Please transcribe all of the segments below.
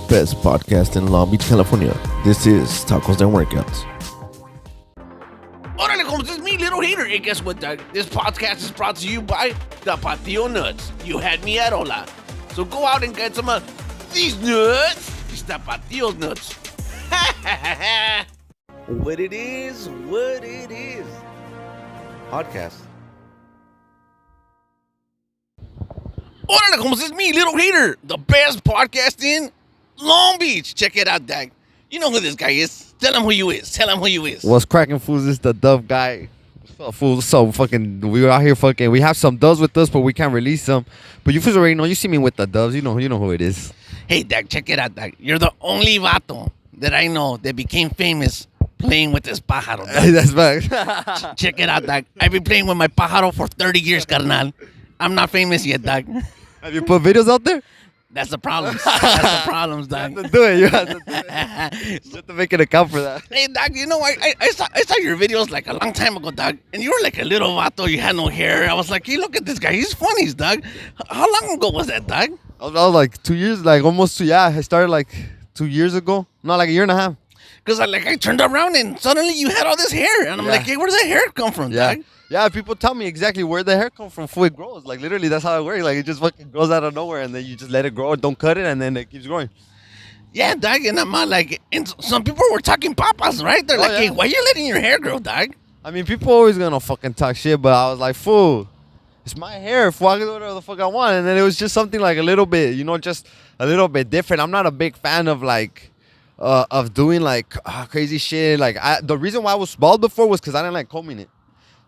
best podcast in Long Beach, California. This is Tacos and Workouts. Órale, como this is me, Little Hater. And guess what, Doug? This podcast is brought to you by the Patio Nuts. You had me at hola. So go out and get some of these nuts. It's the Patio Nuts. What it is. Podcast. Órale, como this is me, Little Hater. The best podcast in Long Beach. Check it out, Doug. You know who this guy is. Tell him who you is. What's cracking, fools? This is the Dove guy. What's up, fools? So fucking, we out here fucking. We have some doves with us, but we can't release them. But you fools already know. You see me with the doves. You know who it is. Hey, Doug, check it out, Doug. You're the only vato that I know that became famous playing with this pájaro. That's back. Check it out, Doug. I've been playing with my pájaro for 30 years, carnal. I'm not famous yet, Doug. Have you put videos out there? That's the problem. Doug. You have to do it. You have to make an account for that. Hey, Doug, you know, I saw your videos like a long time ago, Doug, and you were like a little vato. You had no hair. I was like, hey, look at this guy. He's funny, Doug. How long ago was that, Doug? I was like 2 years, like almost 2. Yeah, I started like 2 years ago. Not like a year and a half. Because I turned around and suddenly you had all this hair. And I'm like, hey, where does that hair come from, Doug? Yeah, people tell me exactly where the hair comes from. It grows. Like, literally, that's how it works. Like, it just fucking grows out of nowhere, and then you just let it grow. Don't cut it, and then it keeps growing. Yeah, Doug, and I'm like, and some people were talking papas, right? They're like, hey, why are you letting your hair grow, Doug? I mean, people always gonna fucking talk shit, but I was like, fool, it's my hair. Fool, I can do whatever the fuck I want. And then it was just something like a little bit, just a little bit different. I'm not a big fan of like, of doing like crazy shit. Like, the reason why I was bald before was because I didn't like combing it.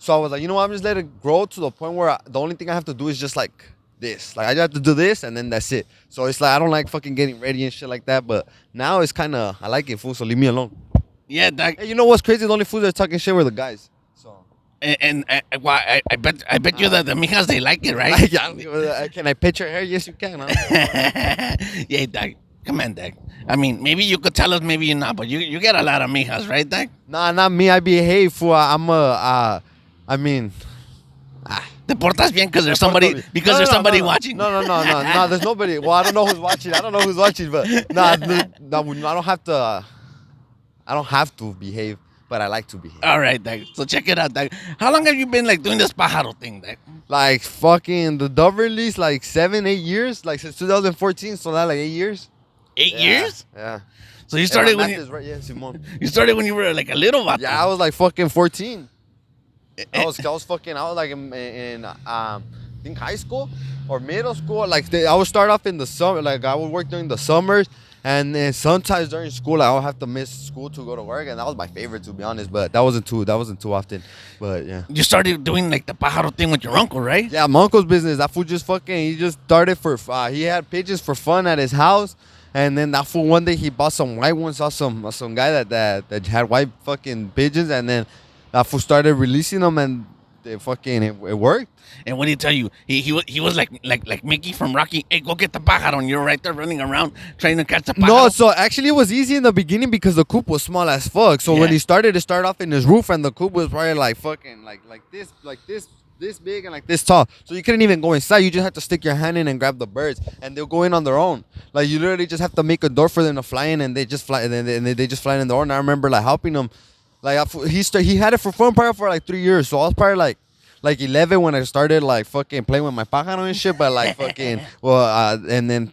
So I was like, you know what, I'm just let it grow to the point where the only thing I have to do is just like this. Like, I just have to do this, and then that's it. So it's like, I don't like fucking getting ready and shit like that. But now it's kind of, I like it, fool, so leave me alone. Yeah, Doug. Hey, you know what's crazy? The only fools that are talking shit were the guys. So. And I bet you that the mijas, they like it, right? Can I pet your hair? Yes, you can. Huh? Yeah, Doug. Come on, Doug. I mean, maybe you could tell us, maybe you're not, but you get a lot of mijas, right, Doug? Nah, not me. I behave, fool. Te portas bien because there's somebody watching. No. There's nobody. Well, I don't know who's watching. But I don't have to behave, but I like to behave. All right, Doug. So check it out, Doug. How long have you been like doing this pájaro thing, Doug? Like fucking the Dove release, like 7-8 years, like since 2014. So that like 8 years. 8 years? Yeah. So you started you started when you were like a little vato. Yeah, I was like fucking 14. I was like in I think high school or middle school. Like I would start off in the summer. Like I would work during the summers, and then sometimes during school I would have to miss school to go to work, and that was my favorite, to be honest. But that wasn't too often. But yeah. You started doing like the pájaro thing with your uncle, right? Yeah, my uncle's business. That fool he just started for he had pigeons for fun at his house. And then that fool one day he bought some white ones. Saw some guy that had white fucking pigeons, and then that fool started releasing them, and it worked. And what did he tell you? He was like Mickey from Rocky. Hey, go get the pájaro, and you're right there running around trying to catch the pájaro. No, so actually it was easy in the beginning because the coop was small as fuck. So when he started to start off in his roof, and the coop was probably like fucking like this big and like this tall, so you couldn't even go inside. You just have to stick your hand in and grab the birds, and they'll go in on their own. Like, you literally just have to make a door for them to fly in, and they just fly, and they just fly in the door. And I remember like helping them. Like he had it for fun probably for like 3 years. So I was probably like 11 when I started like fucking playing with my pájaro and shit. But like fucking and then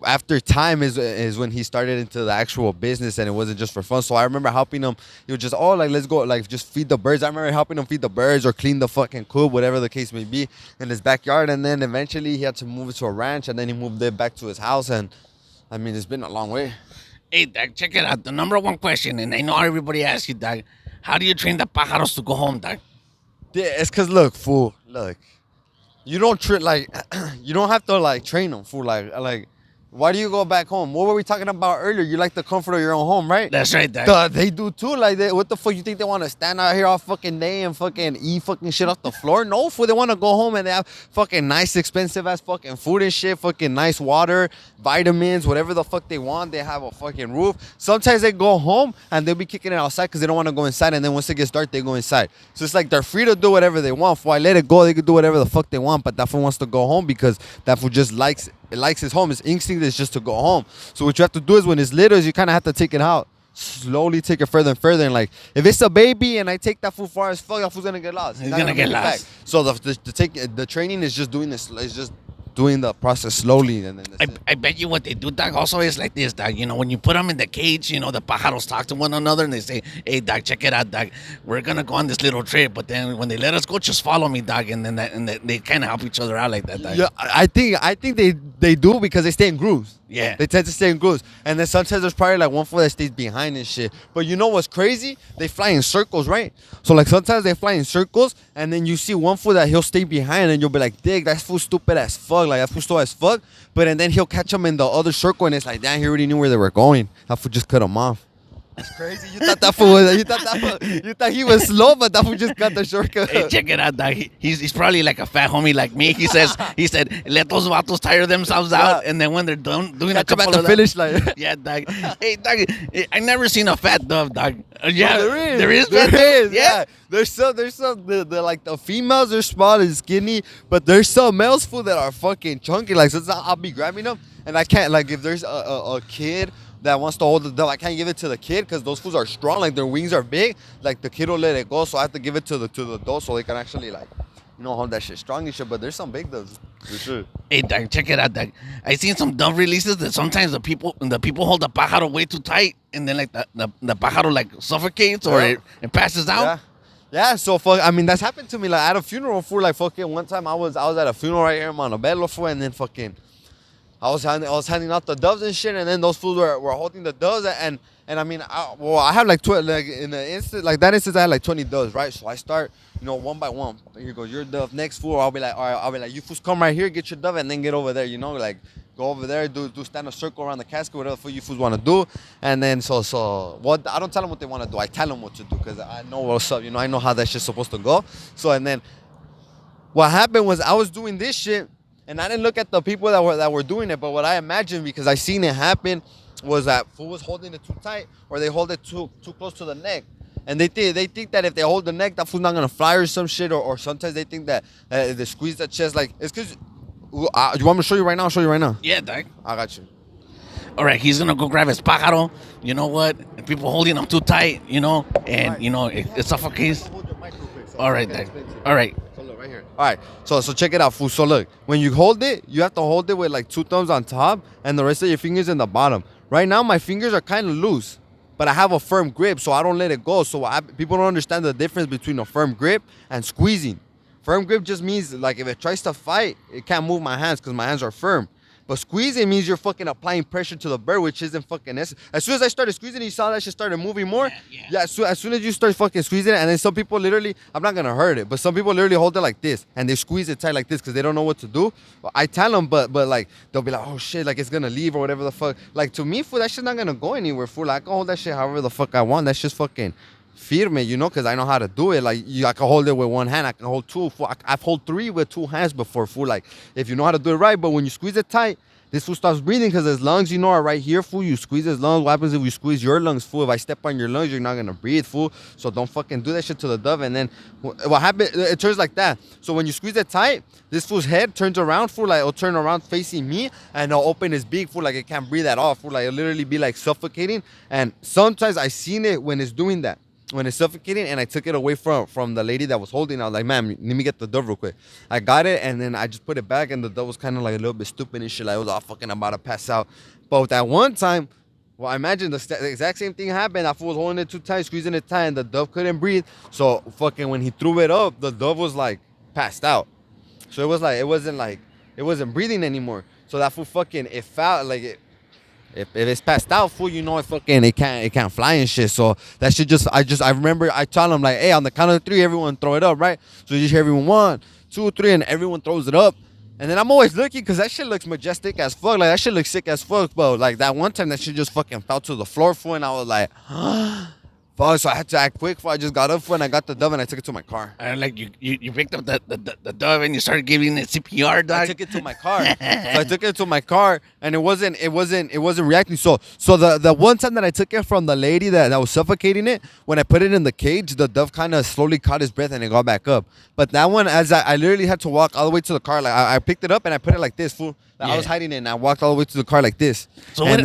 after time is when he started into the actual business, and it wasn't just for fun. So I remember helping him. He was just, let's go, like, just feed the birds. I remember helping him feed the birds or clean the fucking coop, whatever the case may be, in his backyard. And then eventually he had to move it to a ranch, and then he moved it back to his house. And I mean, it's been a long way. Hey, Doug, check it out. The number one question, and I know everybody asks you, Doug, how do you train the pájaros to go home, Doug? Yeah, it's because, look, fool, you don't you don't have to like train them, fool. Like. Why do you go back home? What were we talking about earlier? You like the comfort of your own home, right? That's right, Doug. They do too. Like, what the fuck? You think they want to stand out here all fucking day and fucking eat fucking shit off the floor? No, fool. They want to go home and they have fucking nice, expensive ass fucking food and shit. Fucking nice water, vitamins, whatever the fuck they want. They have a fucking roof. Sometimes they go home and they'll be kicking it outside because they don't want to go inside. And then once it gets dark, they go inside. So it's like they're free to do whatever they want. Fool, I let it go. They can do whatever the fuck they want. But that fool wants to go home because that fool just likes it likes its home. Its instinct is just to go home. So what you have to do is when it's little, is you kind of have to take it out. Slowly take it further and further. And like, if it's a baby and I take that fool far as fuck, that fool's gonna get lost. He's gonna get lost. So the training is just doing this. It's just doing the process slowly, and then I bet you what they do, dog, also is like this, dog. You know, when you put them in the cage, you know, the pájaros talk to one another and they say, hey, dog, check it out, dog. We're going to go on this little trip. But then when they let us go, just follow me, dog. And then they kind of help each other out like that, dog. Yeah, I think they do because they stay in grooves. Yeah. They tend to stay in grooves. And then sometimes there's probably like one fool that stays behind and shit. But you know what's crazy? They fly in circles, right? So like sometimes they fly in circles and then you see one fool that he'll stay behind and you'll be like, dig, that fool stupid as fuck. Like that fool slow as fuck. But and then he'll catch them in the other circle and it's like, damn, he already knew where they were going. That fool just cut them off. That's crazy. You thought that fool was, you thought he was slow, but that fool just got the shortcut. Hey, check it out, dog. He's probably like a fat homie like me. He said, let those vatos tire themselves out, and then when they're done doing a couple at the finish line. Yeah, dog. Hey, dog. I never seen a fat dove, dog. Yeah, no, there is. Yeah. There's some the like the females are small and skinny, but there's some males fool that are fucking chunky. Like sometimes I'll be grabbing them, and I can't, like, if there's a kid that wants to hold the dove, I can't give it to the kid because those fools are strong. Like their wings are big. Like the kid will let it go, so I have to give it to the dove so they can actually, like, you know, hold that shit strong and shit. But there's some big doves for sure. Hey, dog, check it out, dog. I seen some dove releases that sometimes the people hold the pájaro way too tight, and then like the pájaro like suffocates or it passes out. Yeah, so fuck. I mean, that's happened to me like at a funeral for like fucking one time. I was at a funeral right here in Montebello for, and then fucking I was handing out the doves and shit, and then those fools were holding the doves, and I mean, I have like in the instant, like that instance, I had like 20 doves, right? So I start, you know, one by one. Here goes your dove. Next fool, I'll be like, all right, I'll be like, you fools come right here, get your dove, and then get over there, you know, like go over there, do stand a circle around the casket, whatever for you fools want to do, and then so what? I don't tell them what they want to do. I tell them what to do because I know what's up, you know, I know how that shit's supposed to go. So and then what happened was I was doing this shit. And I didn't look at the people that were doing it, but what I imagined, because I seen it happen, was that fool was holding it too tight, or they hold it too close to the neck, and they think that if they hold the neck, that fool's not gonna fly or some shit, or sometimes they think that they squeeze the chest, like it's because you want me to show you right now? I'll show you right now. Yeah, dog. I got you. All right, he's gonna go grab his pájaro. You know what? If people holding him too tight, you know, and you know it suffocates. All right, dog. All right. Right here. All right, so check it out, fool. So look, when you hold it, you have to hold it with like 2 thumbs on top and the rest of your fingers in the bottom. Right now, my fingers are kind of loose, but I have a firm grip, so I don't let it go. So people don't understand the difference between a firm grip and squeezing. Firm grip just means, like, if it tries to fight, it can't move my hands because my hands are firm. But squeezing means you're fucking applying pressure to the bird, which isn't fucking necessary. As soon as I started squeezing, you saw that shit started moving more. Yeah, as soon as you start fucking squeezing it, and then some people literally, I'm not gonna hurt it, but some people literally hold it like this, and they squeeze it tight like this because they don't know what to do. I tell them, but like, they'll be like, oh shit, like it's gonna leave or whatever the fuck. Like, to me, fool, that shit's not gonna go anywhere, fool. Like, I can hold that shit however the fuck I want. That's just fucking firme, you know, because I know how to do it. Like, I can hold it with one hand, I can hold 2. Fool. I've held 3 with 2 hands before, fool. Like, if you know how to do it right, but when you squeeze it tight, this fool stops breathing because his lungs, you know, are right here, fool. You squeeze his lungs. What happens if you squeeze your lungs, fool? If I step on your lungs, you're not going to breathe, fool. So don't fucking do that shit to the dove. And then what happens, it turns like that. So when you squeeze it tight, this fool's head turns around, fool. Like, it'll turn around facing me, and it'll open his beak, fool. Like, it can't breathe at all, fool. Like, it'll literally be, like, suffocating. And sometimes I seen it when it's doing that. When it's suffocating, and I took it away from the lady that was holding it. I was like, ma'am, let me get the dove real quick. I got it, and then I just put it back, and the dove was kind of like a little bit stupid and shit. Like, it was all fucking about to pass out. But with that one time, well, I imagine the exact same thing happened. I was holding it too tight, squeezing it tight, and the dove couldn't breathe. So fucking when he threw it up, the dove was like passed out. So it was like, it wasn't breathing anymore. So that fool fucking, it felt like it. If it's passed out, fool, you know it can't fly and shit. So that shit I remember I tell them, like, hey, on the count of 3, everyone throw it up, right? So you just hear everyone 1, 2, 3, and everyone throws it up. And then I'm always looking because that shit looks majestic as fuck. Like, that shit looks sick as fuck, bro. Like, that one time that shit just fucking fell to the floor, fool, and I was like, fuck. So I had to act quick, fool. I just got up, fool, and I got the dove and I took it to my car. Like, you picked up the dove and you started giving it CPR, dog. I took it to my car. So I took it to my car, and it wasn't reacting. So the one time that I took it from the lady that was suffocating it, when I put it in the cage, the dove kind of slowly caught his breath and it got back up. But that one, as I literally had to walk all the way to the car. Like, I picked it up and I put it like this, fool. I was hiding it, and I walked all the way to the car like this. So what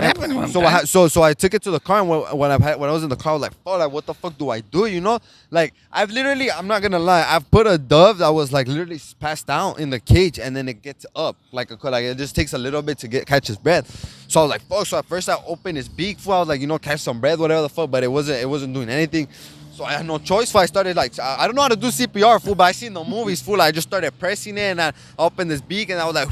happened? So I took it to the car, and when I was in the car, I was like, "Fuck! Like, what the fuck do I do?" You know, like I'm not gonna lie, I've put a dove that was like literally passed out in the cage, and then it gets up like it just takes a little bit to catch his breath. So I was like, "Fuck!" So at first I opened his beak, fool. I was like, catch some breath, whatever the fuck, but it wasn't doing anything. So I had no choice. So I started like, I don't know how to do CPR, fool, but I seen the movies, fool. I just started pressing it, and I opened this beak, and I was like,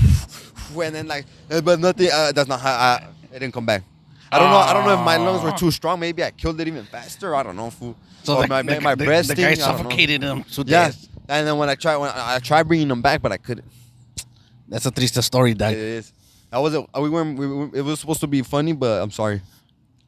and then like, but nothing. That's not how it didn't come back. I don't know if my lungs were too strong. Maybe I killed it even faster. I don't know, fool. So my breast. The guy suffocated him to yeah. death. And then when I tried bringing them back, but I couldn't. That's a triste story, dog. It is. I wasn't. It was supposed to be funny, but I'm sorry.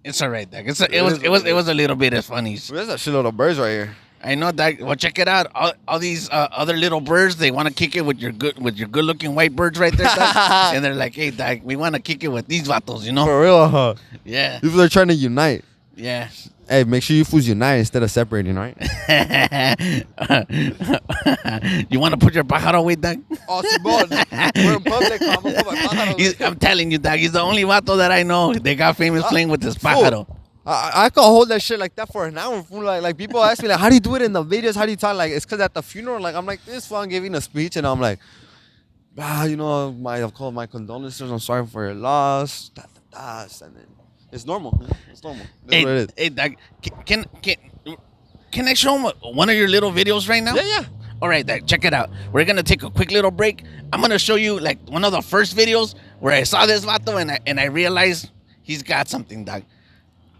It's alright, dog. It was a little bit as funny. There's a shitload of birds right here. I know, dog. Well, check it out. All these other little birds, they want to kick it with your good looking white birds right there, dog. And they're like, "Hey, dog, we want to kick it with these vatos," you know? For real, huh? Yeah. People are trying to unite. Yeah. Hey, make sure you fools unite instead of separating, right? You want to put your pájaro away, dog? Oh, Simon. We're in public. I'm gonna put my pájaro away. I'm telling you, dog. He's the only vato that I know. They got famous playing with his pájaro. I can hold that shit like that for an hour. Fool. Like people ask me like, how do you do it in the videos? How do you talk? Like it's because at the funeral, like I'm like this fool, I'm giving a speech, and I'm like, I've called my condolences. I'm sorry for your loss. And then it's normal. It's normal. That's what it is. Hey, dog. Can I show him one of your little videos right now? Yeah. All right, dog. Check it out. We're gonna take a quick little break. I'm gonna show you like one of the first videos where I saw this vato and I realized he's got something, dog.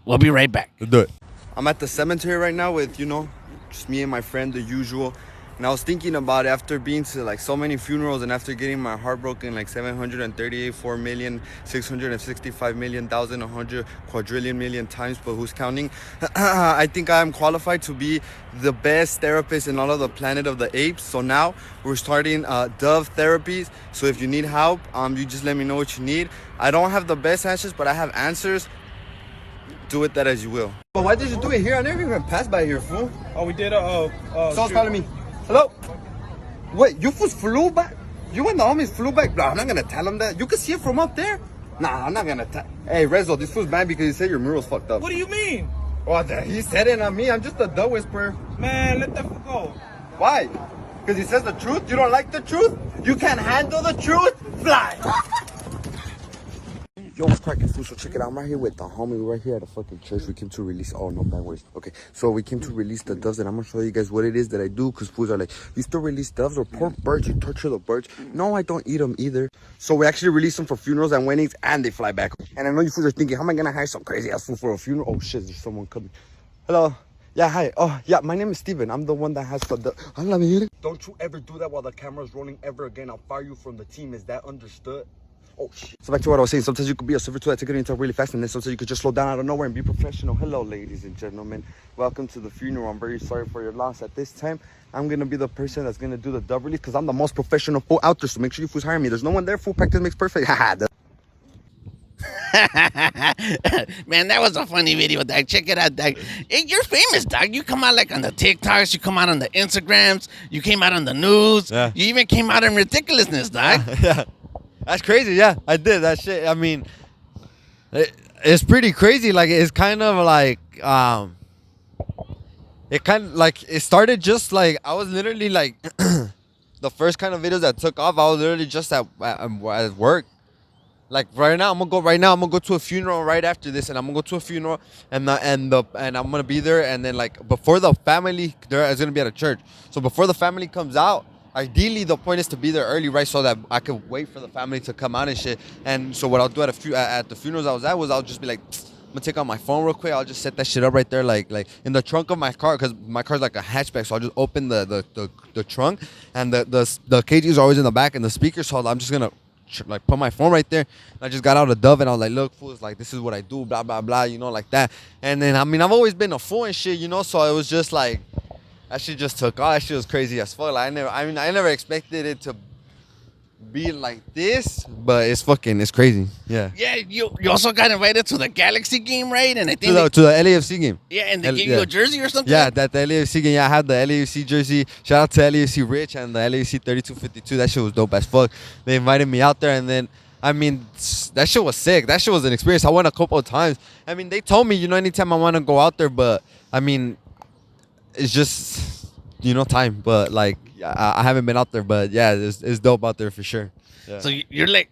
We'll be right back. Let's do it. I'm at the cemetery right now with, just me and my friend, the usual. And I was thinking about it after being to like so many funerals and after getting my heart broken like 738,4,665,000,100 quadrillion million times, but who's counting? I think I'm qualified to be the best therapist in all of the planet of the apes. So now we're starting dove therapies. So if you need help, you just let me know what you need. I don't have the best answers, but I have answers. Do it that as you will. But why did you do it here? I never even passed by here, fool. Oh, we did Someone's calling me. Hello? Wait, you fools flew back? You and the homies flew back? Bro, I'm not gonna tell him that. You can see it from up there. Nah, I'm not gonna tell. Hey, Rezo, this fool's mad because he said your mural's fucked up. What do you mean? Oh, he said it on me. I'm just a dove whisperer. Man, let that go. Why? Because he says the truth? You don't like the truth? You can't handle the truth? Fly! Yo, what's cracking, food? So check it out. I'm right here with the homie. We're right here at a fucking church. We came to release. Oh, no bad words. Okay, so we came to release the doves, and I'm gonna show you guys what it is that I do. Cause fools are like, you still release doves or poor birds? You torture the birds? No, I don't eat them either. So we actually release them for funerals and weddings, and they fly back. And I know you fools are thinking, how am I gonna hire some crazy ass fool for a funeral? Oh shit, there's someone coming. Hello. Yeah, hi. Oh, yeah, my name is Steven. I'm the one that has the... Don't you ever do that while the camera's rolling ever again. I'll fire you from the team. Is that understood? Oh, shit. So back to what I was saying. Sometimes you could be a servitor that take it into really fast, and then sometimes you could just slow down out of nowhere and be professional. Hello, ladies and gentlemen. Welcome to the funeral. I'm very sorry for your loss. At this time, I'm going to be the person that's going to do the dove release because I'm the most professional fool out there. So make sure you fools hire me. There's no one there. Fool practice makes perfect. Haha. Man, that was a funny video, dog. Check it out, dog. Hey, you're famous, dog. You come out like on the TikToks, you come out on the Instagrams, you came out on the news, yeah. You even came out in ridiculousness, dog. Yeah. That's crazy, yeah. I did that shit. I mean, it's pretty crazy. Like, it's kind of like, it started just like, I was literally like, the first kind of videos that took off, I was literally just at work. Like right now, I'm gonna go to a funeral right after this, and I'm gonna go to a funeral, and I'm gonna be there, and then like before the family, there is gonna be at a church. So before the family comes out, ideally the point is to be there early, right, so that I could wait for the family to come out and shit. And so what I'll do at the funerals I was at was I'll just be like, I'm gonna take out my phone real quick. I'll just set that shit up right there, like in the trunk of my car, because my car's like a hatchback. So I'll just open the trunk, and the cages are always in the back, and the speakers. So I'm just gonna like put my phone right there. And I just got out a dove, and I was like, look, fools, like this is what I do, blah blah blah, like that. And then I mean, I've always been a fool and shit, so it was just like that shit just took off. That shit was crazy as fuck. Like, I never expected it be like this, but it's crazy. Yeah. Yeah, you also got invited to the Galaxy game, right? And I think To the LAFC game. yeah, and they gave you a jersey or something. Yeah, that the LAFC game. Yeah, I had the LAFC jersey. Shout out to LAFC Rich and the LAFC 3252. That shit was dope as fuck. They invited me out there, and then I mean, that shit was sick. That shit was an experience. I went a couple of times. I mean, they told me, anytime I want to go out there, but I mean, it's just, time. But like, I haven't been out there, but yeah, it's dope out there for sure. Yeah. So you're like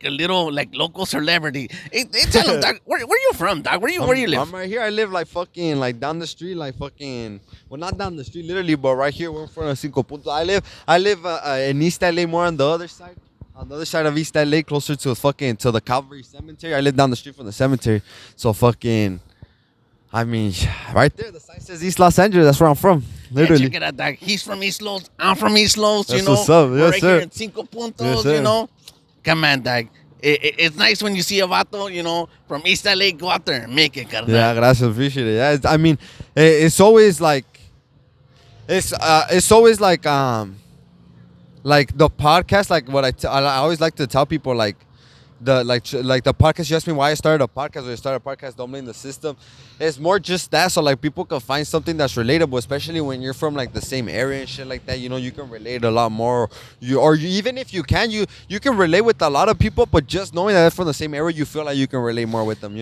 a little like local celebrity. Hey, tell them, dog, where you from, dog? Where you live? I'm right here. I live like fucking like down the street, like fucking. Well, not down the street, literally, but right here. We're in front of Cinco Puntos. I live in East LA, more on the other side. On the other side of East LA, closer to the Calvary Cemetery. I live down the street from the cemetery. So fucking, I mean, right there, the sign says East Los Angeles. That's where I'm from. Literally. Yeah, check it out, dog. He's from East Los. I'm from East Los. That's what's up. We're Yes, right sir. here in Cinco Puntos. Yes, sir. Come on, dog. It's nice when you see a vato, from East LA, go out there and make it, carnal. Yeah, gracias, appreciate it. Yeah, I mean, it's always like, it's always like the podcast, like what I always like to tell people, like the podcast. You asked me why I started a podcast. Or I started a podcast, Don't Blame the System. It's more just that, so like people can find something that's relatable, especially when you're from like the same area and shit like that. You can relate a lot more. Even if you can, you can relate with a lot of people, but just knowing that they're from the same area, you feel like you can relate more with them.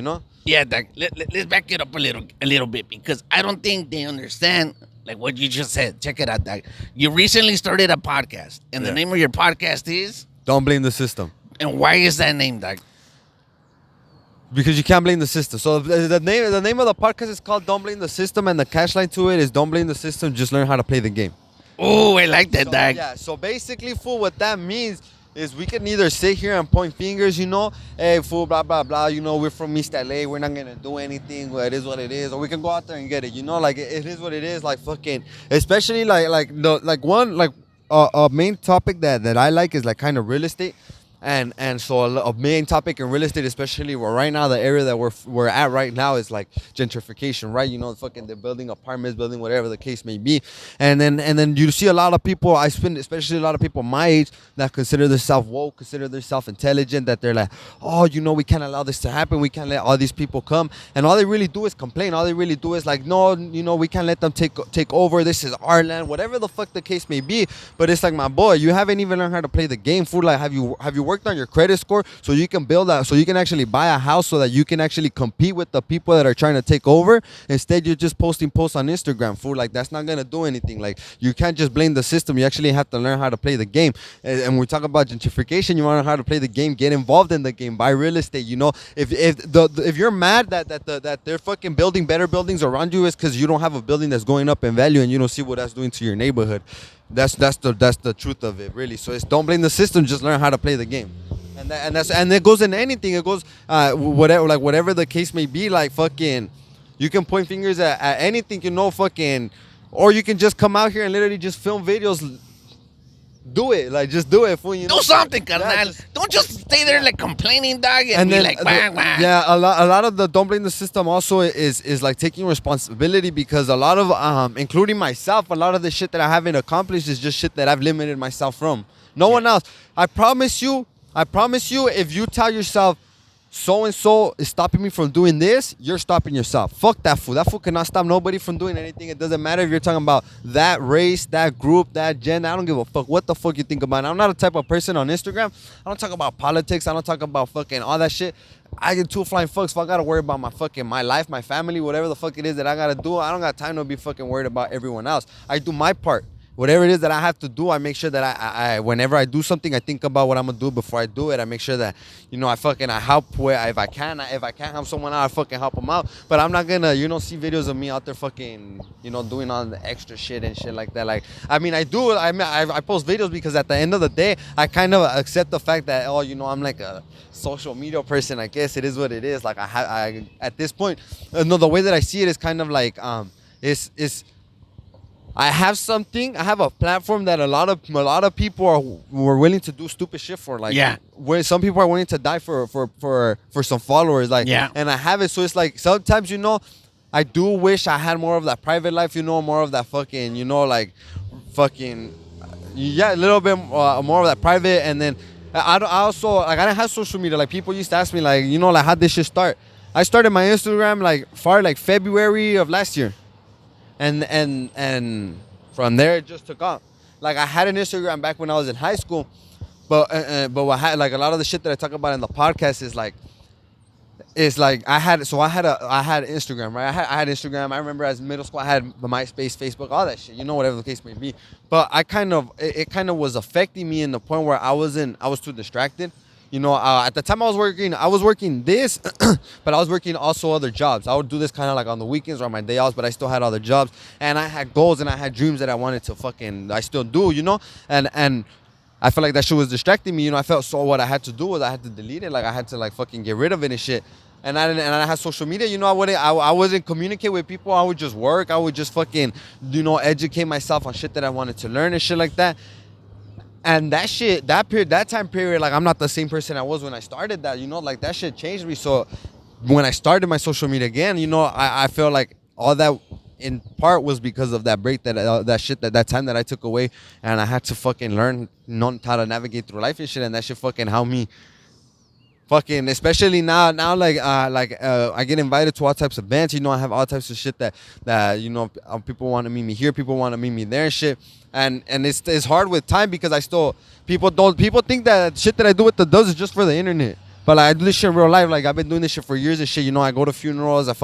Yeah, dog. Let's back it up a little bit, because I don't think they understand like what you just said. Check it out, dog. You recently started a podcast, and the name of your podcast is Don't Blame the System. And why is that name, dog? Because you can't blame the system. So the name of the podcast is called Don't Blame the System, and the cash line to it is Don't Blame the System, just learn how to play the game. Oh, I like that, dog. Yeah, so basically, fool, what that means is we can either sit here and point fingers, hey, fool, blah, blah, blah, we're from East LA, we're not going to do anything, well, it is what it is, or we can go out there and get it, like, it is what it is, like, fucking, especially, a main topic that I like is, like, kind of real estate. And so a main topic in real estate, especially right now, the area that we're at right now is like gentrification, right? Fucking they're building apartments, building whatever the case may be, and then you see a lot of people. Especially a lot of people my age that consider themselves woke, consider themselves intelligent. That they're like, oh, we can't allow this to happen. We can't let all these people come, and all they really do is complain. All they really do is like, no, we can't let them take over. This is our land, whatever the fuck the case may be. But it's like, my boy, you haven't even learned how to play the game, fool. Like, have you worked on your credit score so you can build that, so you can actually buy a house, so that you can actually compete with the people that are trying to take over? Instead, you're just posting posts on Instagram, fool. Like, that's not gonna do anything. Like, you can't just blame the system. You actually have to learn how to play the game. And we talk about gentrification. You want to learn how to play the game, get involved in the game, buy real estate. If you're mad that they're fucking building better buildings around you, is because you don't have a building that's going up in value, and you don't see what that's doing to your neighborhood. That's the truth of it, really. So it's don't blame the system, just learn how to play the game. And it goes in anything. It goes whatever the case may be. Like, fucking, you can point fingers at anything, fucking, or you can just come out here and literally just film videos. Do it, like, just do it, fool. Do something, carnal. Don't just stay there like complaining, dog, and be then, like, wah, wah. Yeah, a lot of the don't blame the system also is like taking responsibility, because a lot of including myself, a lot of the shit that I haven't accomplished is just shit that I've limited myself from. No one else. I promise you, if you tell yourself, so and so is stopping me from doing this, you're stopping yourself. Fuck that fool. That fool cannot stop nobody from doing anything. It doesn't matter if you're talking about that race, that group, that gender. I don't give a fuck what the fuck you think about it. I'm not a type of person on Instagram. I don't talk about politics. I don't talk about fucking all that shit. I get two flying fucks. If I gotta worry about my life, my family, whatever the fuck it is that I gotta do, I don't got time to be fucking worried about everyone else. I do my part. Whatever it is that I have to do, I make sure that I whenever I do something, I think about what I'm gonna do before I do it. I make sure that, I help where if I can help someone out, I fucking help them out. But I'm not gonna, see videos of me out there fucking, doing all the extra shit and shit like that. Like, I mean, I do. I post videos because at the end of the day, I kind of accept the fact that, I'm like a social media person. I guess it is what it is. Like, I at this point, no, the way that I see it is kind of like it's. I have a platform that a lot of people were willing to do stupid shit for. Like, yeah, where some people are willing to die for some followers. Like, yeah. And I have it, so it's like sometimes, I do wish I had more of that private life, more of that fucking, like, fucking, yeah, a little bit more of that private. And then I also like I didn't have social media. Like people used to ask me like, you know, like how'd this shit start? I started my Instagram like February of last year, and from there it just took off. Like I had an Instagram back when I was in high school, but what had like a lot of the shit that I talk about in the podcast is like. It's like I had Instagram, right? I had Instagram. I remember as middle school I had the MySpace, Facebook, all that shit. You know, whatever the case may be. But it kind of was affecting me in the point where I was too distracted. You know, at the time I was working this, but I was working also other jobs. I would do this kind of like on the weekends or on my day offs, but I still had other jobs, and I had goals and I had dreams that I wanted to I still do, you know, and. I felt like that shit was distracting me, you know. I felt so what I had to do was I had to delete it, like I had to like fucking get rid of it and shit. And I had social media, you know. I wasn't communicate with people. I would just work. I would just fucking, you know, educate myself on shit that I wanted to learn and shit like that. And that shit, that time period, like I'm not the same person I was when I started that, you know. Like that shit changed me. So when I started my social media again, you know, I feel like all that in part was because of that break, that shit, that time that I took away, and I had to fucking learn, you know, how to navigate through life and shit, and that shit fucking helped me. Fucking, especially now, like I get invited to all types of events, you know. I have all types of shit that you know, people want to meet me here, people want to meet me there and shit, and it's hard with time because people think that shit that I do with the does is just for the internet. But like, I do this shit in real life. Like I've been doing this shit for years and shit. You know, I go to funerals. I'm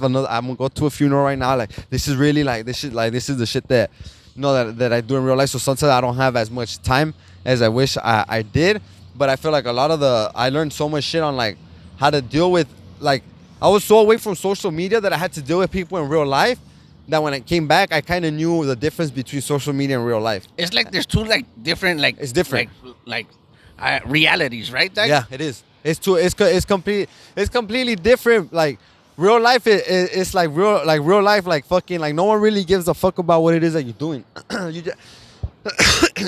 gonna go to a funeral right now. Like this is really like this is the shit that, you know, that I do in real life. So sometimes I don't have as much time as I wish I did. But I feel like I learned so much shit on like how to deal with, like I was so away from social media that I had to deal with people in real life. That when I came back, I kind of knew the difference between social media and real life. It's like there's two like different like it's different like realities, right? Like, yeah, it is. It's completely different. Like real life, it's like real life. Like fucking, like no one really gives a fuck about what it is that you're doing.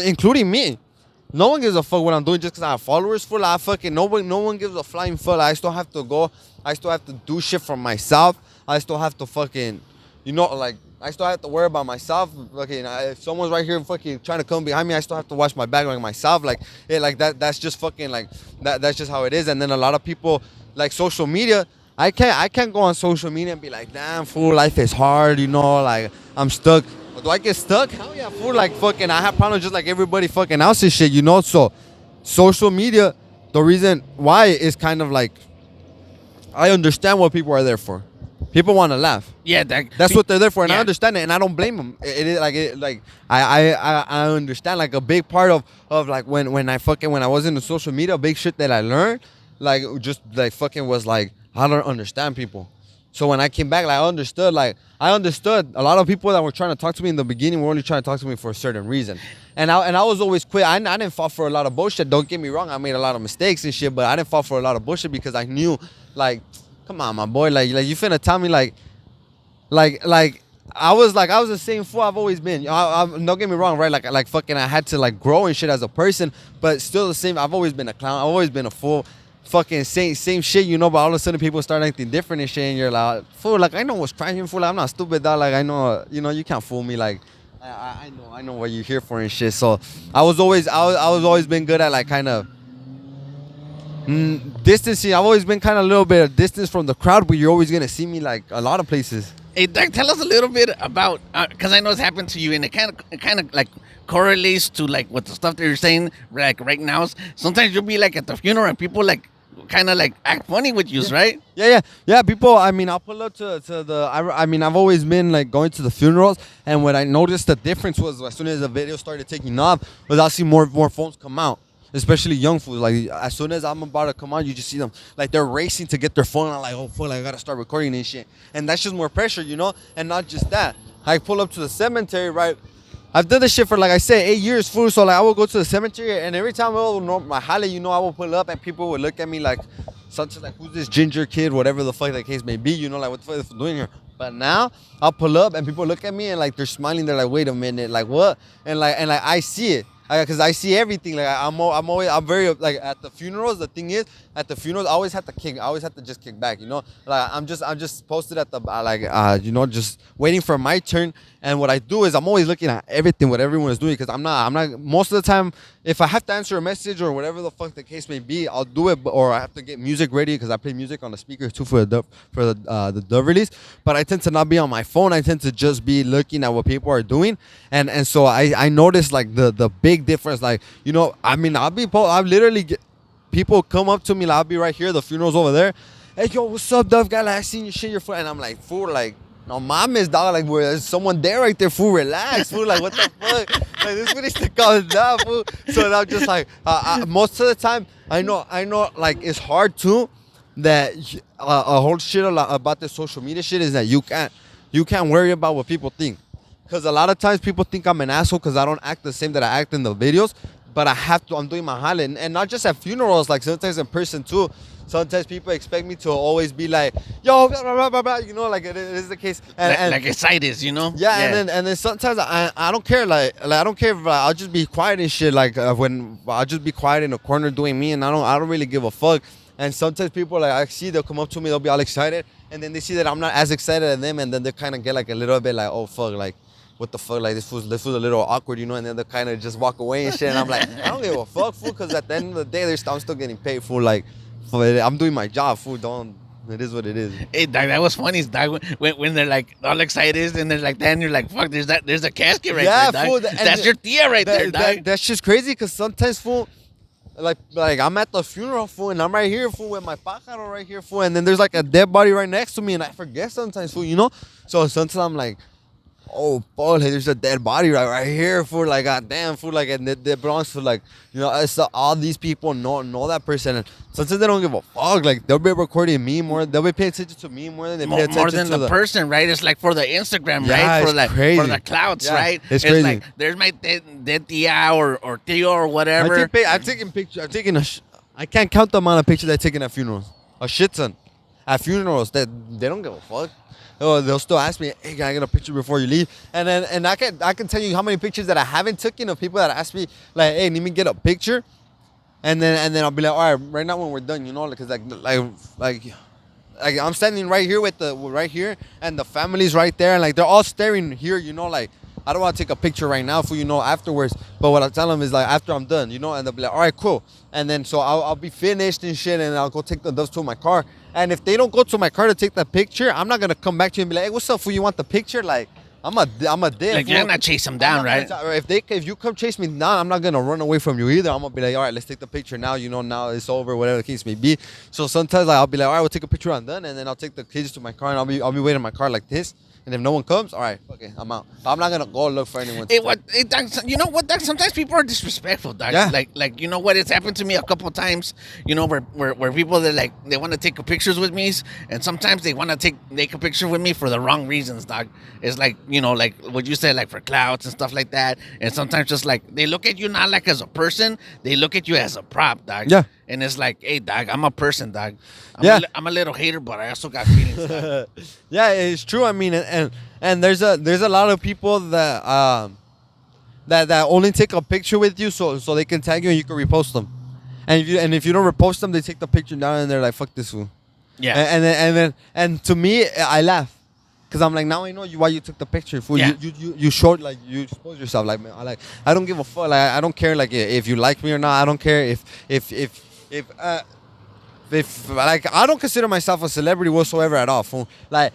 Including me. No one gives a fuck what I'm doing just because I have followers. Full, I fucking no one gives a flying fuck. I still have to go. I still have to do shit for myself. I still have to fucking, you know, like I still have to worry about myself. Fucking, if someone's right here fucking trying to come behind me, I still have to watch my back like myself. Like it, like that. That's just fucking like that. That's just how it is. And then a lot of people like social media. I can't go on social media and be like, damn fool, life is hard. You know, like I'm stuck. Do I get stuck? Hell yeah, fool. Like fucking, I have problems just like everybody fucking else and shit. You know, so social media. The reason why is kind of like I understand what people are there for. People want to laugh. Yeah, that's what they're there for, and yeah. I understand it, and I don't blame them. I understand like a big part of like when I was in the social media, big shit that I learned, like just like fucking was like I don't understand people. So when I came back, like I understood a lot of people that were trying to talk to me in the beginning were only trying to talk to me for a certain reason, and I was always quick. I didn't fall for a lot of bullshit. Don't get me wrong, I made a lot of mistakes and shit, but I didn't fall for a lot of bullshit because I knew like. Come on, my boy. Like you finna tell me like I was the same fool I've always been. Don't get me wrong, right? Like fucking I had to like grow and shit as a person, but still the same. I've always been a clown. I've always been a fool. Fucking same shit, you know. But all of a sudden people start acting different and shit, and you're like, fool. Like I know what's crying, fool. Like, I'm not stupid, dog. Like I know, you know, you can't fool me. Like I know what you're here for and shit. So I was always been good at like kind of. Distancing. I've always been kind of a little bit of distance from the crowd, but you're always gonna see me like a lot of places. Hey, Doug, tell us a little bit about because I know it's happened to you, and it kind of like correlates to like what the stuff that you're saying like right now. Sometimes you'll be like at the funeral and people like kind of like act funny with you, right? Yeah. People. I mean, I'll pull up to the. I mean, I've always been like going to the funerals, and what I noticed the difference was as soon as the video started taking off, was I'll see more phones come out. Especially young fools, like as soon as I'm about to come on, you just see them like they're racing to get their phone. I'm like, oh fuck, like, I gotta start recording and shit, and that's just more pressure, you know. And not just that, I pull up to the cemetery, right? I've done this shit for like I said 8 years, fool. So like I will go to the cemetery, and every time my hale, you know, I will pull up, and people would look at me like, something like, who's this ginger kid, whatever the fuck that case may be, you know, like what the fuck is he doing here? But now I'll pull up, and people look at me, and like they're smiling. They're like, wait a minute, like what? And like I see it. Because I see everything. Like I'm very like at the funerals. The thing is, at the funerals, I always have to kick. I always have to just kick back. You know, like I'm just posted at the just waiting for my turn. And what I do is I'm always looking at everything what everyone is doing because I'm not most of the time if I have to answer a message or whatever the fuck the case may be, I'll do it. Or I have to get music ready because I play music on the speakers too for the dub release. But I tend to not be on my phone. I tend to just be looking at what people are doing. And so I noticed like the big difference. Like, you know, I mean, I'll literally get people come up to me. Like, I'll be right here. The funeral's over there. Hey, yo, what's up, Duff guy? Like, I seen your shit, your foot. And I'm like, fool, like, no mames, dog. Like, there's someone there right there, fool. Relax, fool. Like, what the fuck? Like, this one is to call it that, fool. So I'm just like, most of the time, I know, like, it's hard too. That a whole shit about the social media shit is that you can't worry about what people think. Because a lot of times people think I'm an asshole because I don't act the same that I act in the videos. But I'm doing my jale. And not just at funerals, like sometimes in person too. Sometimes people expect me to always be like, yo, blah, blah, blah, blah, you know, like it is the case. And like excited, you know? Yeah, and then sometimes I don't care. Like I don't care if I'll just be quiet and shit. Like when I'll just be quiet in a corner doing me and I don't really give a fuck. And sometimes people, like, I see, they'll come up to me, they'll be all excited. And then they see that I'm not as excited as them. And then they kind of get, like, a little bit like, oh, fuck, like, what the fuck? Like, this fool's a little awkward, you know? And then they'll kind of just walk away and shit. And I'm like, I don't give a fuck, fool. Because at the end of the day, I'm still getting paid, fool. Like, I'm doing my job, fool. It is what it is. Hey, dog, that was funny, dog. When they're, like, all excited. And they're like, then you're like, fuck, there's a casket right there, dog. Fool, that's your tia right there, dog. That's just crazy because sometimes, fool, like I'm at the funeral, fool, and I'm right here, fool, with my pájaro right here, fool, and then there's like a dead body right next to me, and I forget sometimes, fool, you know? So sometimes I'm like, oh, fuck, like, there's a dead body right here, fool, like, goddamn, fool, like, and they belongs to, like, you know, it's all these people know that person, and sometimes they don't give a fuck, like, they'll be recording me more, they'll be paying attention to me more than they pay attention more than to the person, right? It's like for the Instagram, yeah, right? For like crazy. For the clouds, yeah, right? It's crazy. Like, there's my dead tia or tío or whatever. I'm taking pictures. I can't count the amount of pictures I've taken at funerals. A shit ton. At funerals, they don't give a fuck. Oh, they'll still ask me, hey, can I get a picture before you leave? And I can tell you how many pictures that I haven't taken of people that ask me, like, hey, let me get a picture. And then I'll be like, all right, right now when we're done, you know, because like I'm standing right here and the family's right there, and like they're all staring here, you know, like I don't want to take a picture right now for, you know, afterwards. But what I tell them is like after I'm done, you know, and they'll be like, all right, cool. And then so I'll be finished and shit, and I'll go take the doves to my car. And if they don't go to my car to take that picture, I'm not gonna come back to you and be like, hey, what's up, fool? You want the picture? Like I'm a dick. Like, you're not chase them down, right? If you come chase me down, I'm not gonna run away from you either. I'm gonna be like, all right, let's take the picture now. You know, now it's over, whatever the case may be. So sometimes like, I'll be like, all right, we'll take a picture. I'm done, and then I'll take the kids to my car, and I'll be waiting in my car like this. And if no one comes, all right, okay, I'm out. But I'm not gonna go look for anyone. You know what, Doc? Sometimes people are disrespectful, Doc. Yeah. Like you know what? It's happened to me a couple of times. You know, where people they want to take pictures with me, and sometimes they want to take a picture with me for the wrong reasons, Doc. It's like, you know, like what you said, like for clouds and stuff like that. And sometimes just like they look at you not like as a person, they look at you as a prop, Doc. Yeah. And it's like, hey, Doc, I'm a person, Doc. I'm a little hater, but I also got feelings, Doc. Yeah, it's true. I mean, and there's a lot of people that that only take a picture with you so they can tag you and you can repost them. And if you don't repost them, they take the picture down and they're like, fuck this fool. Yeah. And to me, I laugh. Cause I'm like, now I know why you took the picture, fool. Yeah. You showed, like, you exposed yourself. Like, man, I don't give a fuck. Like, I don't care, like, if you like me or not. I don't care if like, I don't consider myself a celebrity whatsoever at all, fool. Like,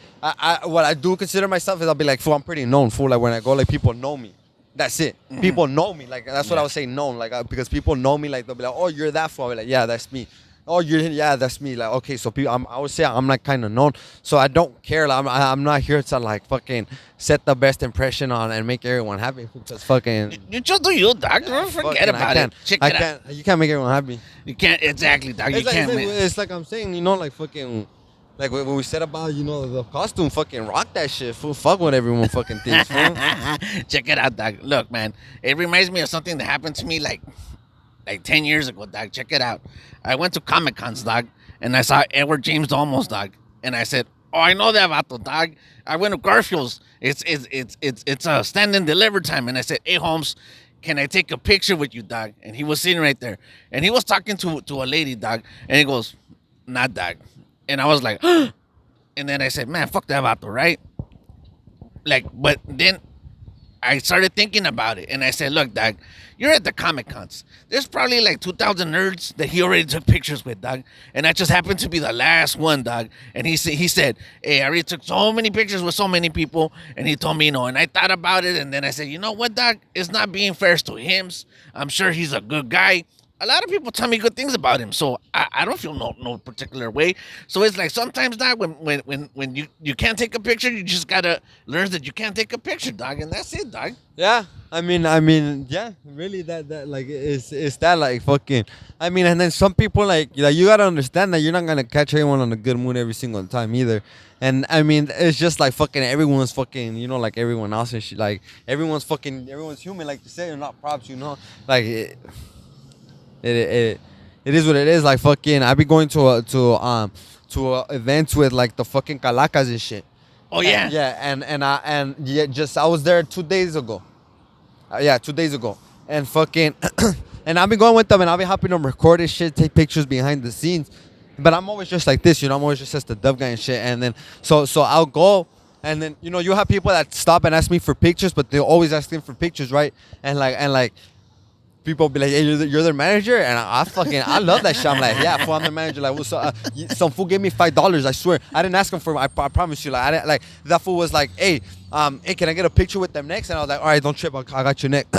what I do consider myself is I'll be like, fool, I'm pretty known, fool. Like, when I go, like, people know me. That's it. Mm-hmm. People know me. Like, that's what I would say, known. Like, because people know me. Like, they'll be like, oh, you're that fool. I'll be like, yeah, that's me. Oh, that's me. Like, okay, so people, I would say I'm like kind of known, so I don't care. Like, I'm not here to like fucking set the best impression on and make everyone happy. Just fucking. You just do you, Doc. Don't forget about it. Check it out. You can't make everyone happy. You can't, exactly, Doc. You can't. It's like I'm saying, you know, like fucking. Like when we said about, you know, the costume, fucking rock that shit, fool. Fuck what everyone fucking thinks, fool. Check it out, Doc. Look, man, it reminds me of something that happened to me like 10 years ago, Doc. Check it out. I went to Comic Cons, Doc, and I saw Edward James Olmos, Doc, and I said, oh, I know that vato, Doc. I went to Garfield's. It's a stand and deliver time, and I said, hey, Holmes, can I take a picture with you, dog? And he was sitting right there. And he was talking to a lady, dog. And he goes, not dog. And I was like, and then I said, man, fuck that vato, right? Like, but then I started thinking about it. And I said, look, dog, you're at the Comic Cons. There's probably like 2,000 nerds that he already took pictures with, dog. And I just happened to be the last one, dog. And he said, hey, I already took so many pictures with so many people. And he told me, and I thought about it. And then I said, you know what, dog? It's not being fair to him. I'm sure he's a good guy. A lot of people tell me good things about him, so I don't feel no particular way. So it's like sometimes, dog, when you can't take a picture, you just gotta learn that you can't take a picture, dog, and that's it, dog. Yeah, I mean, yeah, really, that like it's that like fucking. I mean, and then some people like you gotta understand that you're not gonna catch everyone on a good mood every single time either. And I mean, it's just like fucking everyone's fucking, like everyone else and shit. Like everyone's human, like you say, you're not props, like. It is what it is. Like fucking, I be going to events with like the fucking calacas and shit. Oh yeah, I was there 2 days ago. 2 days ago, and fucking, and I've been going with them, and I've been helping them record this shit, take pictures behind the scenes. But I'm always just like this, I'm always just as the dub guy and shit. And then so I'll go. And then you have people that stop and ask me for pictures, but they're always asking for pictures, right? And like people be like, hey, you're their manager? And I love that shit. I'm like, yeah, fool, I'm the manager. Like, what's up? Some fool gave me $5. I swear. I didn't ask him for it. I promise you. Like, that fool was like, hey, can I get a picture with them next? And I was like, all right, don't trip. I got you next.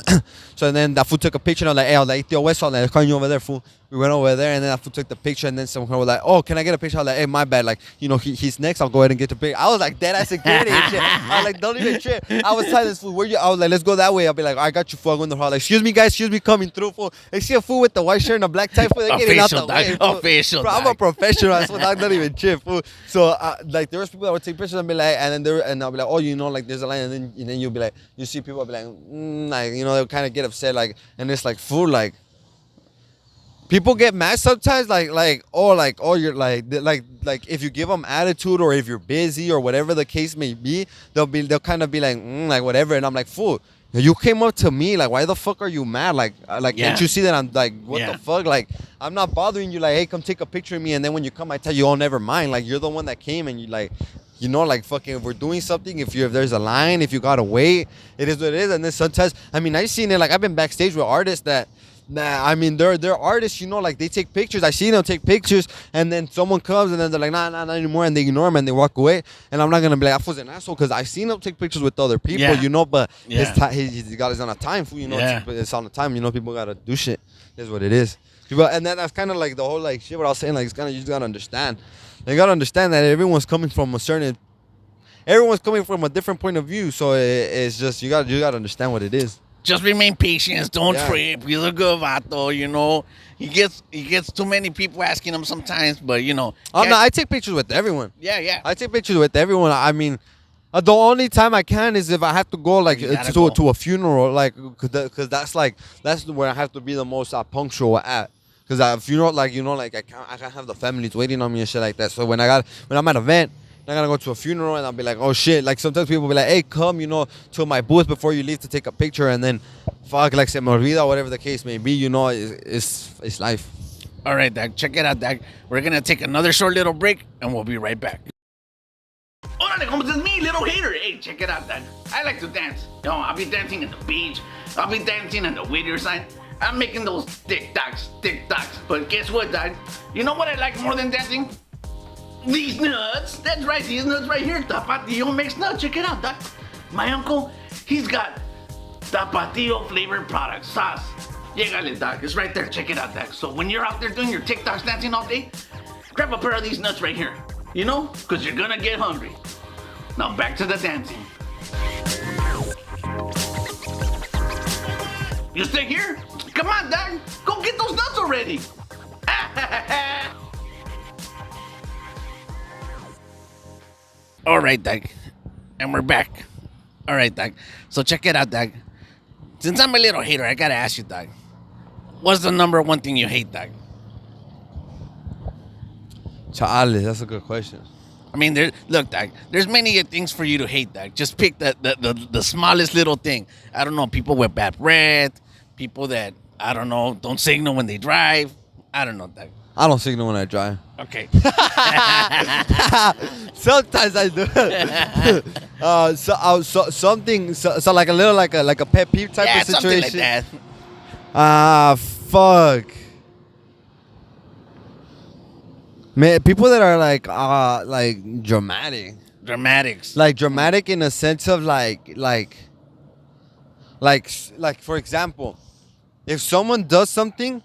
So then that fool took a picture. And I was like, hey, tío, West, like, calling you over there, fool. We went over there, and then that fool took the picture. And then someone was like, oh, can I get a picture? I was like, hey, my bad. Like, he's next. I'll go ahead and get the picture. I was like, dead ass security and shit. I was like, don't even trip. I was telling this fool, where you? I was like, let's go that way. I'll be like, I got you, fool. I'll go in the hall. Like, excuse me, guys. Excuse me, coming through, fool. They see a fool with the white shirt and a black tie, fool. They're getting out the way. Official, bro, I'm a professional. I swear, not even trip, fool. So, like, there was people that would take pictures and be like, and I'll be like, oh, like, there's a line, and then you'll be like, you see people be like, like, they'll kind of get upset, like, and it's like, fool, like, people get mad sometimes, like you're like if you give them attitude or if you're busy or whatever the case may be, they'll kind of be like whatever, and I'm like, fool, you came up to me, like, why the fuck are you mad? Like yeah. Can't you see that I'm like, what the fuck? Like, I'm not bothering you. Like, hey, come take a picture of me, and then when you come, I tell you, oh, never mind. Like, you're the one that came, and you like. Like fucking, if we're doing something, if there's a line, if you gotta wait, it is what it is. And then sometimes, I mean, I've seen it. Like, I've been backstage with artists that, I mean, they're artists. Like, they take pictures. I see them take pictures, and then someone comes, and then they're like, nah, not anymore, and they ignore them and they walk away. And I'm not gonna be like, I was an asshole, because I've seen them take pictures with other people, But he's got his own time, it's on the time. People gotta do shit. Is what it is. And then that's kind of like the whole like shit. What I was saying, like, it's kind of, you just gotta understand. You gotta understand that everyone's coming from a different point of view. So it's just you gotta understand what it is. Just remain patient. Don't trip. He's a good vato. He gets too many people asking him sometimes, but Oh no, I take pictures with everyone. Yeah. I take pictures with everyone. I mean, the only time I can is if I have to go like to a funeral, like, because that's where I have to be the most punctual at. Because a funeral, like, like I can't have the families waiting on me and shit like that. So when I'm at an event, I'm gonna go to a funeral, and I'll be like, oh shit. Like, sometimes people be like, hey, come, to my booth before you leave to take a picture, and then fuck, like, se me olvida, whatever the case may be. It's life. All right, Doc. Check it out, Doc. We're gonna take another short little break, and we'll be right back. Órale, como es me, little hater. Hey, check it out, Doc. I like to dance. I'll be dancing at the beach. I'll be dancing at the Whittier side. I'm making those TikToks. But guess what, Doc? You know what I like more than dancing? These nuts. That's right, these nuts right here. Tapatio mixed nuts. Check it out, Doc. My uncle, he's got Tapatio flavored product sauce. Llegale, Doc. It's right there. Check it out, Doc. So when you're out there doing your TikToks dancing all day, grab a pair of these nuts right here. Because you're gonna get hungry. Now back to the dancing. You stay here? Come on, Doc. Go get those nuts already. All right, Doc. And we're back. All right, Doc. So check it out, Doc. Since I'm a little hater, I gotta ask you, Doc. What's the number one thing you hate, Doc? Chale, that's a good question. I mean, look, Doc, there's many things for you to hate, Doc. Just pick the smallest little thing. I don't know, people with bad breath, people that I don't know don't signal when they drive. I don't know, dog. I don't signal when I drive. Okay. Sometimes I do. So like a little like a pet peeve type Yeah, of something situation. like that. Fuck. Man, people that are like dramatic. Dramatics. Like dramatic in a sense of like for example, if someone does something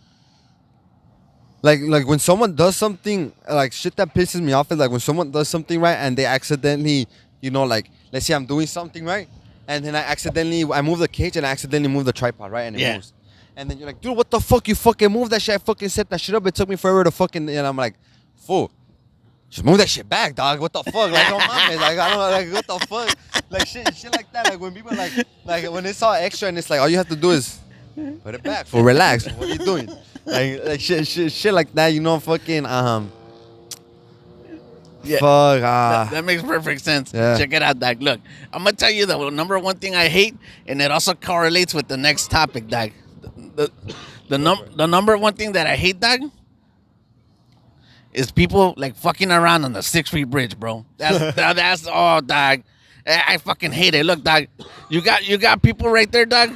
like when someone does something like shit that pisses me off is like when someone does something right and they accidentally, you know, like let's say I'm doing something right and then I move the cage and I accidentally move the tripod, right, and it moves. And then you're like, dude, what the fuck? You fucking moved that shit. I fucking set that shit up. It took me forever to fucking, and I'm like, fool, just move that shit back, dog. What the fuck? Like, don't mind. Like, I don't know. Like, what the fuck? Like, shit like that. Like, when people like when it's all extra and it's like, all you have to do is put it back. Fool, relax. What are you doing? Like shit like that. You know, fucking, Yeah, fuck. that makes perfect sense. Yeah. Check it out, Doc. Look, I'm gonna tell you the number one thing I hate, and it also correlates with the next topic, Doc. The number one thing that I hate, Doc, is people like fucking around on the 6th Street Bridge, bro. That's all, Dog. I fucking hate it. Look, Dog, you got people right there, Dog,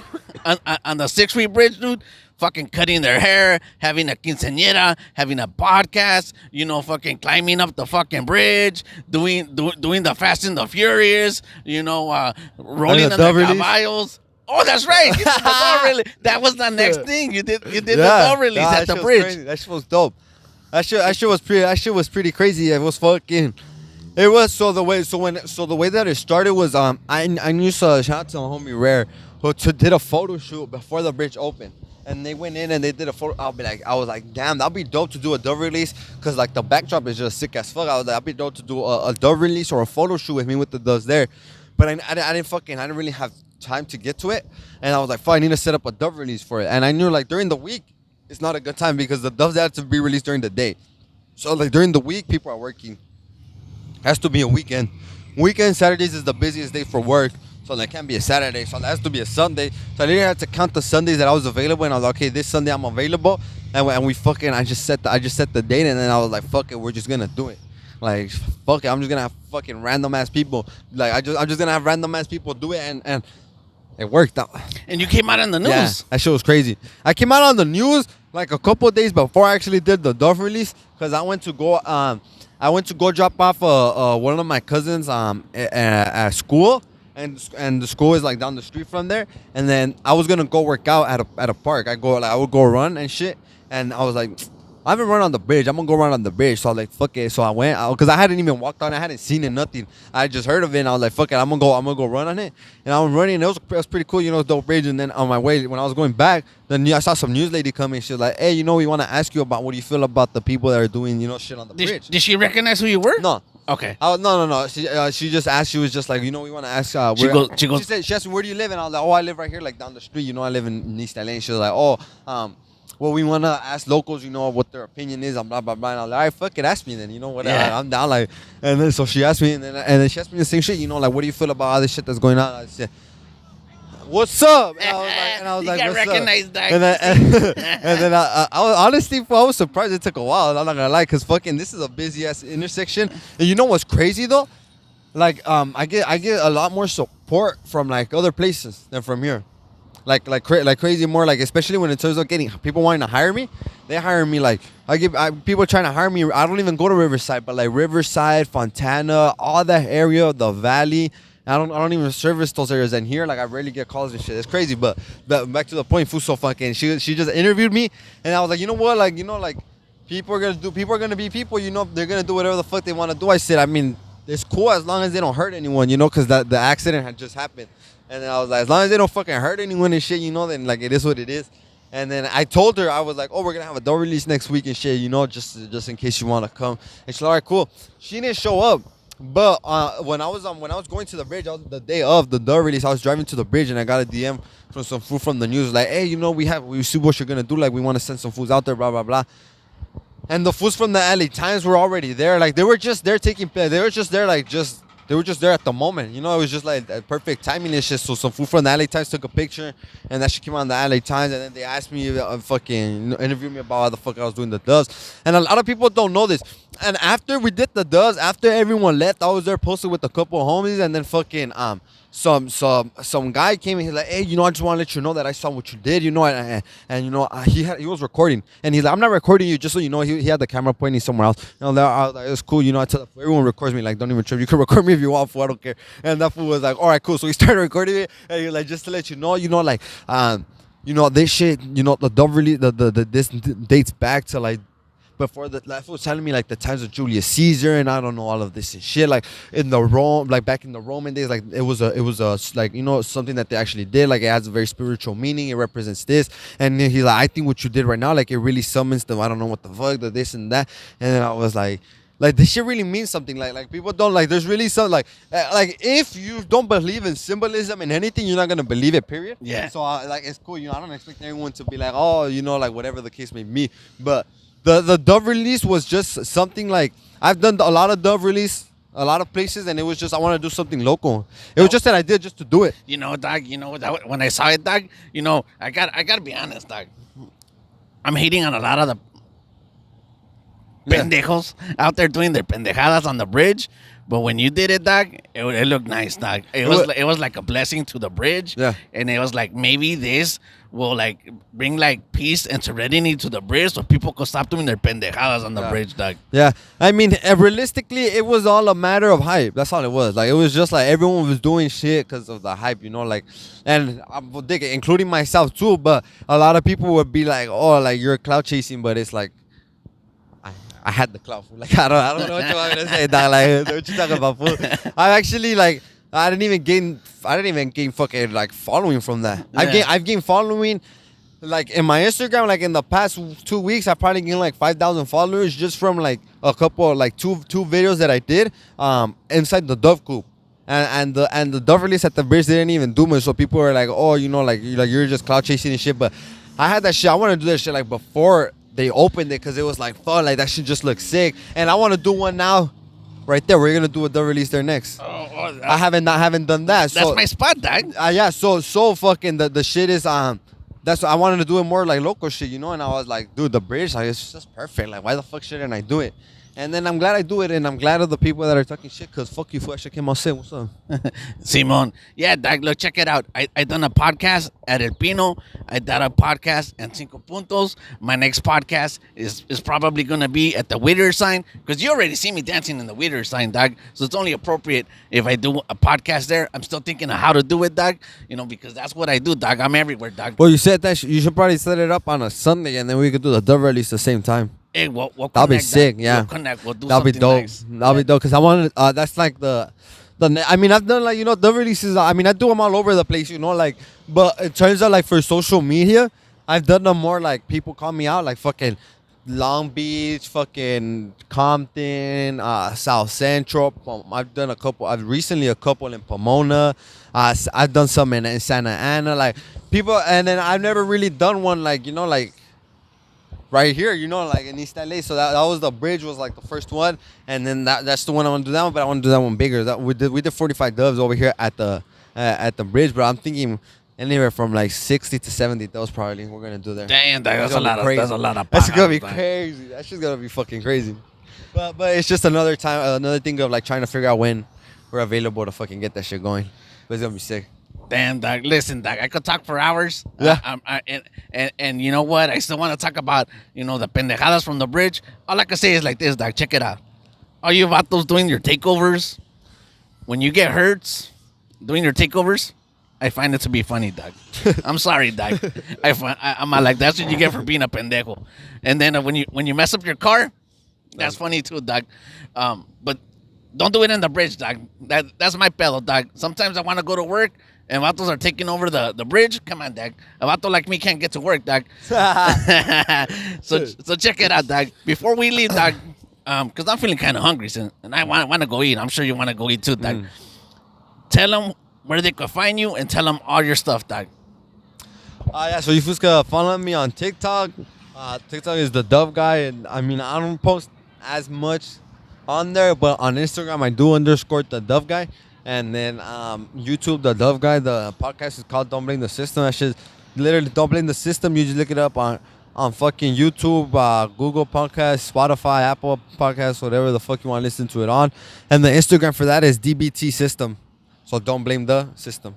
on the 6th Street Bridge, dude. Fucking cutting their hair, having a quinceañera, having a podcast, you know, fucking climbing up the fucking bridge, doing the Fast and the Furious, you know, rolling on the caballos. Oh, that's right. You did the dog release. That was the next thing. You did the dog release at the bridge. Crazy. That shit was dope. That shit was pretty crazy. It was fucking. It was the way that it started was I knew shout out to my homie Rare who did a photo shoot before the bridge opened. And they went in and they did a photo. I was like, damn, that'd be dope to do a dove release because like the backdrop is just sick as fuck. I was like, that'd be dope to do a dove release or a photo shoot with me with the doves there. But I didn't really have time to get to it. And I was like, fuck, I need to set up a dove release for it. And I knew like during the week, it's not a good time because the doves have to be released during the day. So like during the week, people are working. Has to be a weekend. Weekend, Saturdays is the busiest day for work. So that can't be a Saturday. So that has to be a Sunday. So I literally had to count the Sundays that I was available, and I was like, okay, this Sunday I'm available. And we fucking, I just set the date, and then I was like, fuck it, we're just gonna do it. Like, fuck it, I'm just gonna have fucking random ass people. Like, I'm just gonna have random ass people do it, and it worked out. And you came out on the news. Yeah, that shit was crazy. I came out on the news like a couple of days before I actually did the dove release, because I went to go drop off one of my cousins at school. And the school is like down the street from there, and then I was gonna go work out at a park. I would go run and shit, and I was like, I haven't run on the bridge. I'm gonna go run on the bridge. So I was like, fuck it. So I went because I hadn't even walked on it. I hadn't seen it, nothing. I just heard of it, and I was like, fuck it. I'm gonna go run on it. And I was running. And it was pretty cool, you know, dope bridge. And then on my way, when I was going back, I saw some news lady coming. She was like, hey, you know, we want to ask you about what do you feel about the people that are doing, you know, shit on the bridge. Did she recognize who you were? No. Okay. No. She just asked. She was just like, you know, we want to ask. She asked me, where do you live? And I was like, oh, I live right here, like down the street. You know, I live in East LA. And she was like, oh, well, we want to ask locals, you know, what their opinion is on blah, blah, blah. And I was like, all right, fuck it, ask me then. You know, whatever. Yeah. I'm down. Like, and then so she asked me, and then she asked me the same shit. You know, like, what do you feel about all this shit that's going on? I said, what's up? And I was like, what's recognized up? that. And then I was honestly, I was surprised it took a while. I'm not gonna lie, cause fucking this is a busy ass intersection. And you know what's crazy though? Like I get a lot more support from like other places than from here. Like crazy more, like especially when it turns out getting people wanting to hire me. They hire me like people trying to hire me. I don't even go to Riverside, but like Riverside, Fontana, all that area, the Valley. I don't even service those areas. And here, like, I rarely get calls and shit. It's crazy, but back to the point, Fu's so fucking. She just interviewed me, and I was like, you know what, like, you know, like, people are gonna be people. You know, they're gonna do whatever the fuck they want to do. I said, I mean, it's cool as long as they don't hurt anyone, you know, because the accident had just happened. And then I was like, as long as they don't fucking hurt anyone and shit, you know, then like it is what it is. And then I told her, I was like, oh, we're gonna have a door release next week and shit, you know, just in case you want to come. And she's like, all right, cool. She didn't show up. But when I was going to the bridge, the day of the door release, I was driving to the bridge and I got a DM from some food from the news like, hey, you know, we see what you're gonna do, like we want to send some foods out there, blah blah blah. And the foods from the LA Times were already there, like they were just there like just they were just there at the moment. You know, it was just like perfect timing and shit. So some food from the LA Times took a picture, and that shit came on the LA Times, and then they asked me, fucking interview me about how the fuck I was doing the does. And a lot of people don't know this. And after we did the does, after everyone left, I was there posted with a couple of homies, and then fucking some guy came and he's like, hey, you know, I just want to let you know that I saw what you did, you know, and you know, he was recording, and he's like, I'm not recording you, just so you know. He had the camera pointing somewhere else. You know, it's cool, you know. I tell everyone records me, like, don't even trip. You can record me if you want, fool, I don't care. And that fool was like, all right, cool. So he started recording it, and he's like, just to let you know, like, you know, this shit, you know, the dub release, this dates back to like before the life was telling me like the times of Julius Caesar, and I don't know, all of this and shit, like in the Rome, like back in the Roman days, like it was a like, you know, something that they actually did, like it has a very spiritual meaning, it represents this. And then he's like, I think what you did right now, like it really summons them, I don't know what the fuck, the this and that. And then I was like this shit really means something. Like people don't, like, there's really some like if you don't believe in symbolism in anything, you're not gonna believe it, period. Yeah. So like it's cool, you know. I don't expect everyone to be like, oh, you know, like whatever the case may be. But the dove release was just something like, I've done a lot of dove release a lot of places, and it was just, I want to do something local. It was just that I did just to do it. You know, dog, you know, that when I saw it, dog, you know, I gotta be honest, dog. I'm hating on a lot of the pendejos out there doing their pendejadas on the bridge. But when you did it, dog, it looked nice, dog. It was like a blessing to the bridge. Yeah. And it was like, maybe this will like bring like peace and serenity to the bridge, so people could stop doing their pendejadas on the bridge, dog. Yeah. I mean, realistically, it was all a matter of hype. That's all it was. Like, it was just like everyone was doing shit because of the hype, you know, like, and I'm including myself too, but a lot of people would be like, oh, like, you're cloud chasing, but it's like, I had the clout. Like, I don't know what you want me to say, dog. Like, what you talking about, fool? I actually, like, I didn't even gain fucking like following from that. Yeah. I've gained following, like, in my Instagram. Like, in the past 2 weeks, I probably gained like 5,000 followers just from like a couple, like two videos that I did inside the Dove Coop. And the Dove release at the bridge didn't even do much, so people were like, oh, you know, like you're just cloud chasing and shit. But I had that shit. I want to do that shit like before they opened it, because it was like, fuck, like that shit just looks sick. And I want to do one now, right there. We're gonna do a Dove release there next. I haven't done that. That's So my spot, dog. yeah. So fucking the shit is that's what I wanted to do, it more like local shit, you know. And I was like, dude, the bridge, like, it's just perfect. Like, why the fuck shouldn't I do it? And then I'm glad I do it, and I'm glad of the people that are talking shit, because fuck you, fool. I should came out sick. What's up? Simon. Yeah, dog, look, check it out. I done a podcast at El Pino. I done a podcast at Cinco Puntos. My next podcast is probably going to be at the Whittier sign, because you already see me dancing in the Whittier sign, dog. So it's only appropriate if I do a podcast there. I'm still thinking of how to do it, dog, you know, because that's what I do, dog. I'm everywhere, dog. Well, you said that you should probably set it up on a Sunday, and then we could do the Dove release the same time. Hey, we'll that'll be connect, sick, dog. yeah. We'll connect. We'll do That'll be something dope. nice. That'll be dope, because I wanted, that's like the I mean, I've done, like, you know, the releases. I mean, I do them all over the place, you know, like, but in terms of like for social media, I've done them more like people call me out, like fucking Long Beach, fucking Compton, South Central. I've done a couple. Recently a couple in Pomona. I've done some in Santa Ana, like people, and then I've never really done one like, you know, like right here, you know, like in East LA. So that was the bridge, was like the first one, and then that's the one I want to do that one, but I want to do that one bigger. We did 45 doves over here at the bridge, but I'm thinking anywhere from like 60 to 70 doves probably we're gonna do there. Damn, dog, that's a lot of That's gonna be dog. crazy. That's just gonna be fucking crazy. But it's just another thing of like trying to figure out when we're available to fucking get that shit going. But it's gonna be sick. Damn, dog. Listen, dog, I could talk for hours. Yeah. And you know what? I still want to talk about, you know, the pendejadas from the bridge. All I can say is like this, dog. Check it out. All you vatos doing your takeovers, when you get hurt doing your takeovers, I find it to be funny, dog. I'm sorry, dog. I'm like, that's what you get for being a pendejo. And then when you mess up your car, that's funny too, dog. But don't do it in the bridge, dog. That's my pedo, dog. Sometimes I want to go to work, and vatos are taking over the bridge. Come on, dog. A vato like me can't get to work, dog. so check it out, dog. Before we leave, dog, because I'm feeling kind of hungry, and I want to go eat. I'm sure you want to go eat too, dog. Tell them where they could find you, and tell them all your stuff, dog. Yeah, so you fools can follow me on TikTok. TikTok is the Dove Guy, and I mean, I don't post as much on there, but on Instagram I do underscore the Dove Guy, and then YouTube the Dove Guy. The podcast is called Don't Blame the System. That shit, literally Don't Blame the System. You just look it up on fucking YouTube, Google Podcasts, Spotify, Apple Podcasts, whatever the fuck you want to listen to it on. And the Instagram for that is DBT System. So don't blame the system.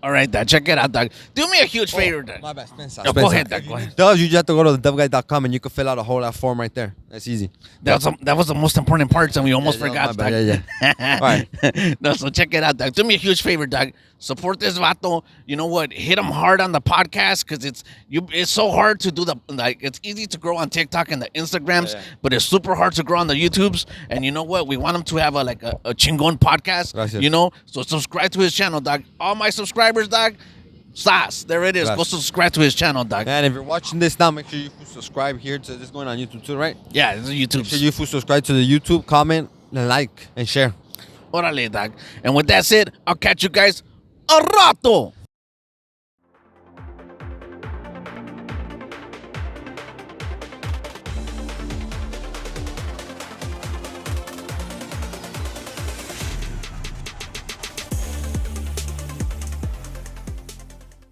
All right, dog. Check it out, dog. Do me a huge favor, dog. My bad, Spencer. No, go ahead, dog. Go ahead. Doves, you just have to go to thedoveguy.com and you can fill out a whole lot form right there. That's easy. That was the most important part, and we almost forgot, dog. Yeah. All right. No, so check it out, dog. Do me a huge favor, dog. Support this vato. You know what? Hit him hard on the podcast because it's so hard to do it's easy to grow on TikTok and the Instagrams, but it's super hard to grow on the YouTubes. And you know what? We want him to have a chingon podcast. Gracias. You know, so subscribe to his channel, dog. All my subscribers, dog. Sas, there it is. Gracias. Go subscribe to his channel, dog. And if you're watching this now, make sure you subscribe here to this going on YouTube too, right? Yeah, it's YouTube. Make sure you subscribe to the YouTube, comment, and like, and share. Orale, dog. And with that said, I'll catch you guys a rato.